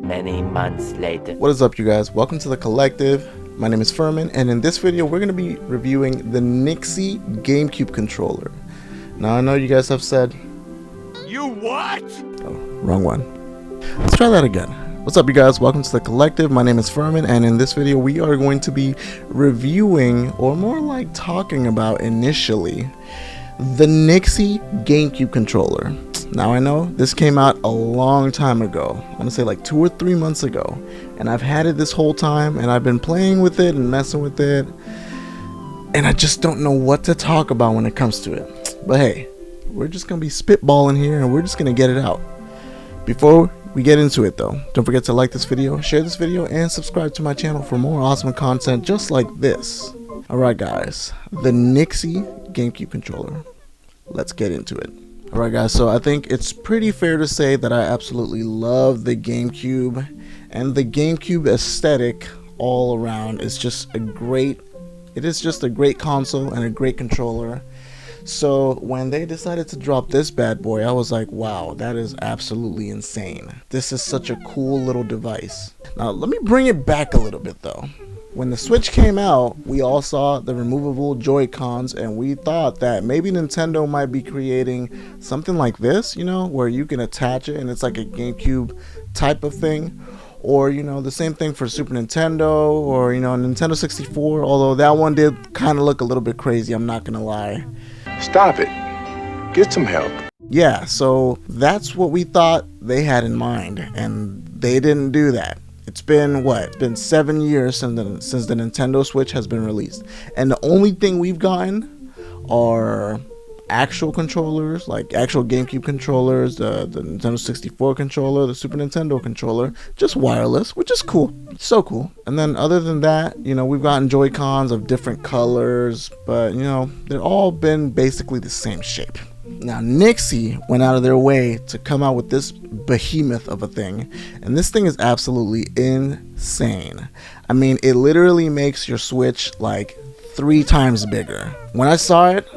Many months later. What is up, you guys? Welcome to the collective. My name is Furman, and in this video we're going to be reviewing the NYXI Gamecube controller. Now I know you guys have said, "You what?" Oh, wrong one. Let's try that again. What's up, you guys? Welcome to the collective. My name is Furman, and in this video we are going to be reviewing, or more like talking about initially, the NYXI Gamecube controller. Now I know this came out a long time ago. I want to say like 2 or 3 months ago, and I've had it this whole time, and I've been playing with it and messing with it, and I just don't know what to talk about when it comes to it. But hey, we're just gonna be spitballing here, and we're just gonna get it out. Before we get into it though, don't forget to like this video, share this video, and subscribe to my channel for more awesome content just like this. Alright guys, the NYXI Gamecube controller. Let's get into it. Alright guys, so I think it's pretty fair to say that I absolutely love the GameCube, and the GameCube aesthetic all around is just a great, it is just a great console and a great controller. So when they decided to drop this bad boy, I was like, wow, that is absolutely insane. This is such a cool little device. Now let me bring it back a little bit though. When the Switch came out, we all saw the removable Joy-Cons, and we thought that maybe Nintendo might be creating something like this, you know, where you can attach it and it's like a GameCube type of thing. Or, you know, the same thing for Super Nintendo, or, you know, Nintendo 64, although that one did kind of look a little bit crazy, I'm not gonna lie. Stop it. Get some help. Yeah, so that's what we thought they had in mind, and they didn't do that. It's been what? It's been 7 years since the Nintendo Switch has been released, and the only thing we've gotten are actual controllers, like actual GameCube controllers, the Nintendo 64 controller, the Super Nintendo controller, just wireless, which is cool, so cool. And then other than that, you know, we've gotten Joy-Cons of different colors, but you know, they've all been basically the same shape. Now NYXI went out of their way to come out with this behemoth of a thing, and this thing is absolutely insane. I mean, it literally makes your Switch like 3 times bigger. When I saw it,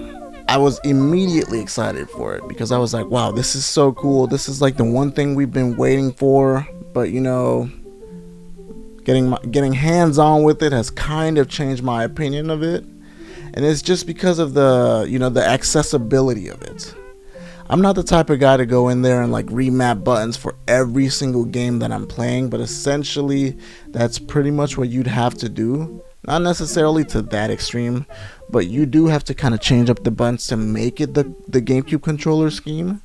I was immediately excited for it because I was like, wow, this is so cool. This is like the one thing we've been waiting for, but you know, getting hands-on with it has kind of changed my opinion of it. And it's just because of the, you know, the accessibility of it. I'm not the type of guy to go in there and like remap buttons for every single game that I'm playing, but essentially that's pretty much what you'd have to do. Not necessarily to that extreme, but you do have to kind of change up the buttons to make it the GameCube controller scheme.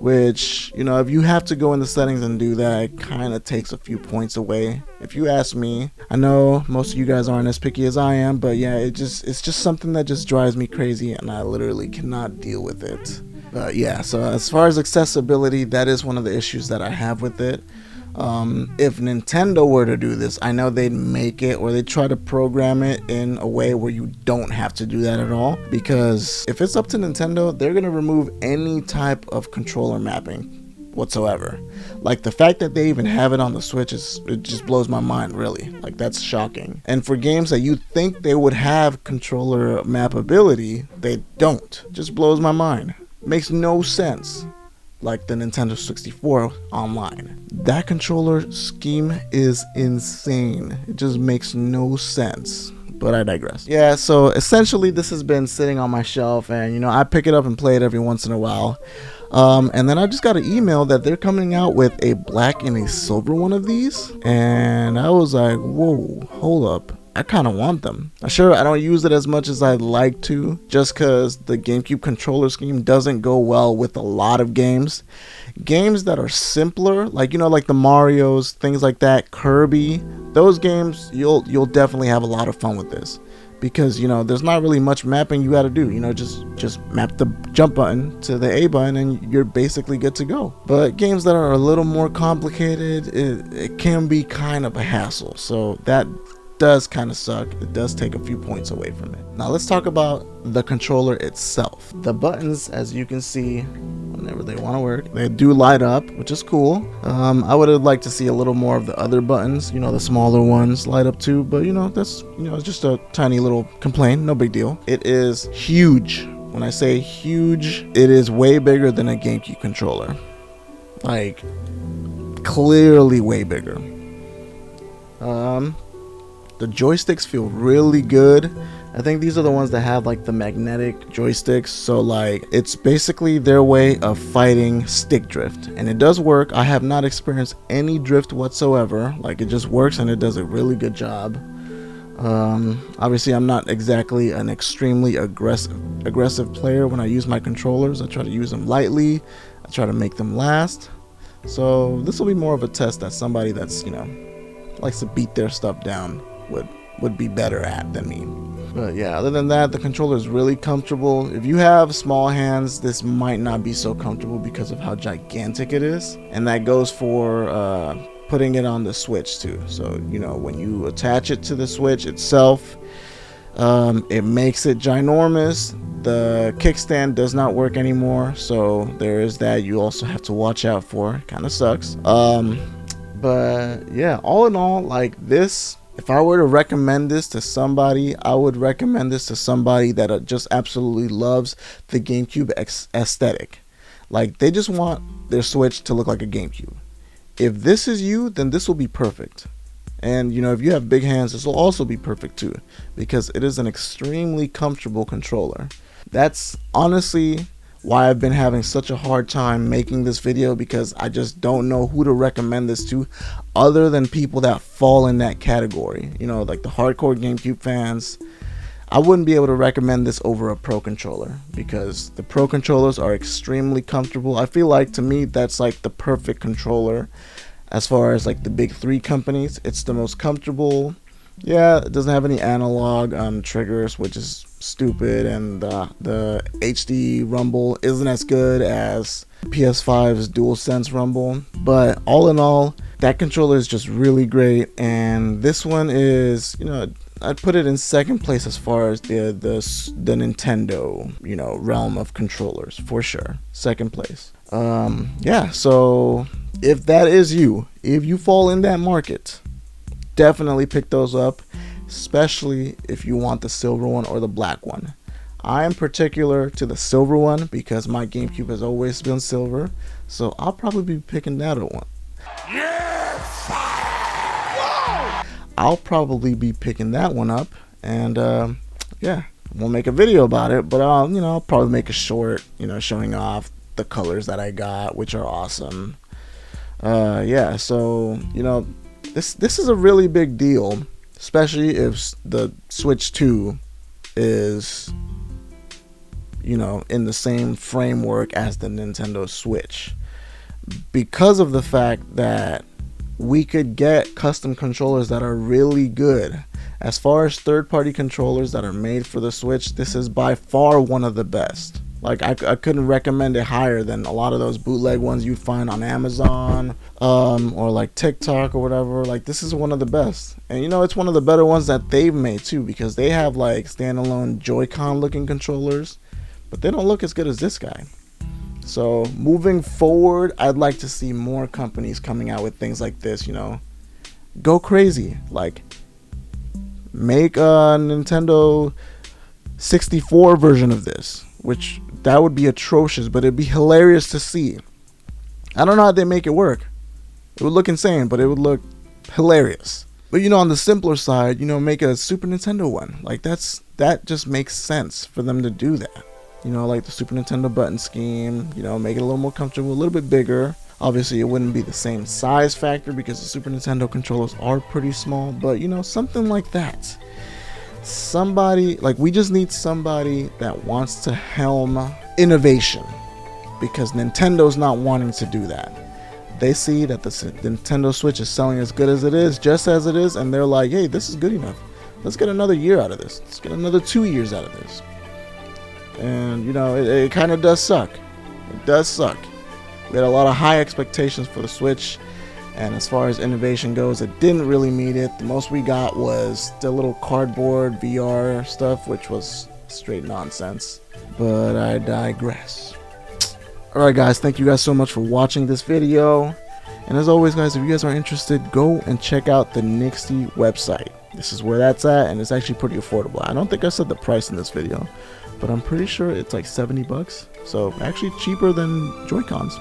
Which, you know, if you have to go in the settings and do that, it kind of takes a few points away, if you ask me. I know most of you guys aren't as picky as I am, but yeah, it's just something that just drives me crazy, and I literally cannot deal with it. But yeah, so as far as accessibility, that is one of the issues that I have with it. If Nintendo were to do this, I know they'd make it, or they'd try to program it in a way where you don't have to do that at all, because if it's up to Nintendo, they're gonna remove any type of controller mapping whatsoever. Like the fact that they even have it on the Switch, it just blows my mind, really. Like, that's shocking. And for games that you think they would have controller mapability, they don't. Just blows my mind. Makes no sense. Like the Nintendo 64 online. That controller scheme is insane. It just makes no sense. But I digress. Yeah, so essentially this has been sitting on my shelf, and you know, I pick it up and play it every once in a while. And then I just got an email that they're coming out with a black and a silver one of these, and I was like, whoa, hold up. I kind of want them. Sure, I don't use it as much as I'd like to, just because the GameCube controller scheme doesn't go well with a lot of games. Games that are simpler, like, you know, like the Marios, things like that, Kirby, those games, you'll definitely have a lot of fun with this. Because, you know, there's not really much mapping you got to do. You know, just map the jump button to the A button and you're basically good to go. But games that are a little more complicated, it can be kind of a hassle. So that does kind of suck. It does take a few points away from it. Now let's talk about the controller itself. The buttons, as you can see, whenever they want to work, they do light up, which is cool. I would have liked to see a little more of the other buttons, you know, the smaller ones light up too, but you know, that's, you know, it's just a tiny little complaint, no big deal. It is huge. When I say huge, it is way bigger than a GameCube controller. Like, clearly way bigger. The joysticks feel really good. I think these are the ones that have like the magnetic joysticks, so like it's basically their way of fighting stick drift, and it does work. I have not experienced any drift whatsoever. Like, it just works and it does a really good job. Obviously I'm not exactly an extremely aggressive player when I use my controllers. I try to use them lightly. I try to make them last. So this will be more of a test that somebody that's, you know, likes to beat their stuff down would be better at than me. But yeah, other than that, the controller is really comfortable. If you have small hands, this might not be so comfortable because of how gigantic it is, and that goes for putting it on the Switch too. So, you know, when you attach it to the Switch itself, it makes it ginormous. The kickstand does not work anymore, so there is that you also have to watch out for. Kind of sucks. But yeah, all in all, like this, if I were to recommend this to somebody, I would recommend this to somebody that just absolutely loves the GameCube aesthetic. Like, they just want their Switch to look like a GameCube. If this is you, then this will be perfect. And you know, if you have big hands, this will also be perfect too, because it is an extremely comfortable controller. That's honestly why I've been having such a hard time making this video, because I just don't know who to recommend this to other than people that fall in that category. You know, like the hardcore GameCube fans. I wouldn't be able to recommend this over a Pro controller, because the Pro controllers are extremely comfortable. I feel like, to me, that's like the perfect controller as far as like the big three companies. It's the most comfortable. Yeah, it doesn't have any analog triggers, which is stupid, and the HD rumble isn't as good as PS5's DualSense rumble. But all in all, that controller is just really great, and this one is, you know, I'd put it in second place as far as the Nintendo, you know, realm of controllers, for sure. Second place. Yeah, so if that is you, if you fall in that market, definitely pick those up, especially if you want the silver one or the black one. I am particular to the silver one because my GameCube has always been silver, so I'll probably be picking that one. I'll probably be picking that one up, and yeah, we'll make a video about it, but you know, I'll probably make a short, you know, showing off the colors that I got, which are awesome. Yeah, so you know, this is a really big deal, especially if the Switch 2 is, you know, in the same framework as the Nintendo Switch, because of the fact that we could get custom controllers that are really good. As far as third-party controllers that are made for the Switch, this is by far one of the best. Like, I couldn't recommend it higher than a lot of those bootleg ones you find on Amazon, or like TikTok or whatever. Like, this is one of the best. And you know, it's one of the better ones that they've made too, because they have like standalone Joy-Con looking controllers, but they don't look as good as this guy. So moving forward, I'd like to see more companies coming out with things like this, you know. Go crazy. Like, make a Nintendo 64 version of this, which that would be atrocious, but it'd be hilarious to see. I don't know how they make it work. It would look insane, but it would look hilarious. But you know, on the simpler side, you know, make a Super Nintendo one. Like, that just makes sense for them to do that. You know, like the Super Nintendo button scheme, you know, make it a little more comfortable, a little bit bigger. Obviously, it wouldn't be the same size factor because the Super Nintendo controllers are pretty small, but you know, something like that. Somebody, like, we just need somebody that wants to helm innovation, because Nintendo's not wanting to do that. They see that the Nintendo Switch is selling as good as it is, just as it is, and they're like, hey, this is good enough. Let's get another year out of this. Let's get another 2 years out of this. And you know, it kind of does suck. It does suck. We had a lot of high expectations for the Switch, and as far as innovation goes, it didn't really meet it. The most we got was the little cardboard VR stuff, which was straight nonsense. But I digress. Alright guys, thank you guys so much for watching this video. And as always guys, if you guys are interested, go and check out the NYXI website. This is where that's at, and it's actually pretty affordable. I don't think I said the price in this video, but I'm pretty sure it's like 70 bucks. So actually cheaper than Joy-Cons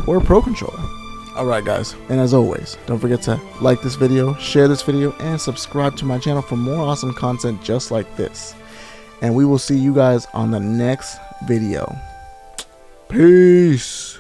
or a Pro controller. Alright guys, and as always, don't forget to like this video, share this video, and subscribe to my channel for more awesome content just like this. And we will see you guys on the next video. Peace.